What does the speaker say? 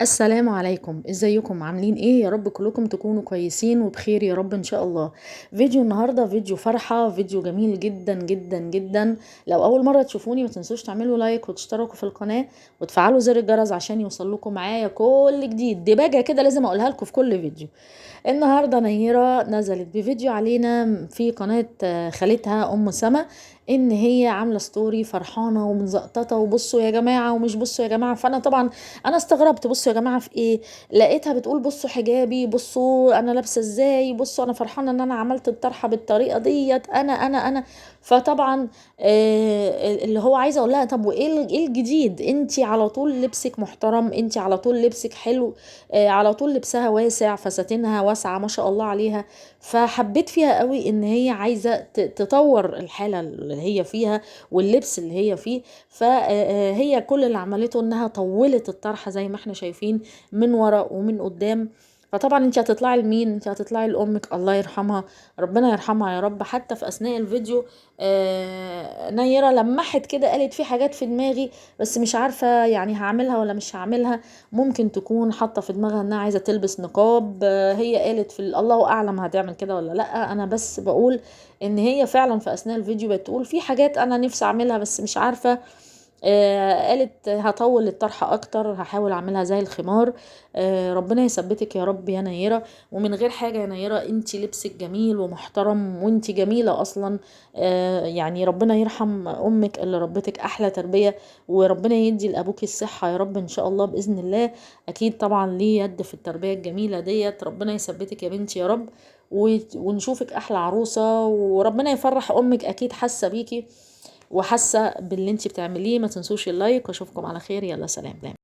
السلام عليكم، ازيكم عاملين ايه؟ يا رب كلكم تكونوا كويسين وبخير يا رب ان شاء الله. فيديو النهارده فيديو فرحة، فيديو جميل جدا جدا جدا. لو اول مرة تشوفوني ما تنسوش تعملوا لايك وتشتركوا في القناة وتفعلوا زر الجرس عشان يوصل لكم معايا كل جديد. دي بقى كده لازم اقولها لكم في كل فيديو. النهارده نيرة نزلت بفيديو علينا في قناة خالتها ام سما، ان هي عامله ستوري فرحانه ومزقططه وبصوا يا جماعه ومش بصوا يا جماعه. فانا طبعا انا استغربت، بصوا يا جماعه في ايه؟ لقيتها بتقول بصوا حجابي، بصوا انا لابسه ازاي، بصوا انا فرحانه ان انا عملت الطرحه بالطريقه ديت، انا. فطبعا اللي هو عايزه اقول لها طب وايه ايه الجديد؟ انتي على طول لبسك محترم، انتي على طول لبسك حلو، على طول لبسها واسع، فساتينها واسعه ما شاء الله عليها. فحبيت فيها قوي ان هي عايزه تطور الحاله اللي هي فيها واللبس اللي هي فيه. فهي كل اللي عملته انها طولت الطرحه زي ما احنا شايفين، من ورا ومن قدام. فطبعا انت هتطلعي لمين؟ انت هتطلعي لامك الله يرحمها، ربنا يرحمها يا رب. حتى في اثناء الفيديو نيرة لمحت كده، قالت في حاجات في دماغي بس مش عارفة يعني هعملها ولا مش هعملها. ممكن تكون حاطة في دماغها انها عايزة تلبس نقاب. هي قالت في الله اعلم هتعمل كده ولا لا. انا بس بقول ان هي فعلا في اثناء الفيديو بتقول في حاجات انا نفسي اعملها بس مش عارفة. قالت هطول الطرحة اكتر، هحاول اعملها زي الخمار. ربنا يثبتك يا رب يا نيرة. ومن غير حاجة يا نيرة، انتي لبسك جميل ومحترم وانتي جميلة اصلا. يعني ربنا يرحم امك اللي ربتك احلى تربية، وربنا يدي لابوك الصحة يا رب ان شاء الله باذن الله. اكيد طبعا ليه يد في التربية الجميلة ديت. ربنا يثبتك يا بنتي يا رب، ونشوفك احلى عروسة، وربنا يفرح امك. اكيد حاسة بيكي وحاسه باللي انتي بتعمليه. ما تنسوش اللايك، واشوفكم على خير. يلا سلام.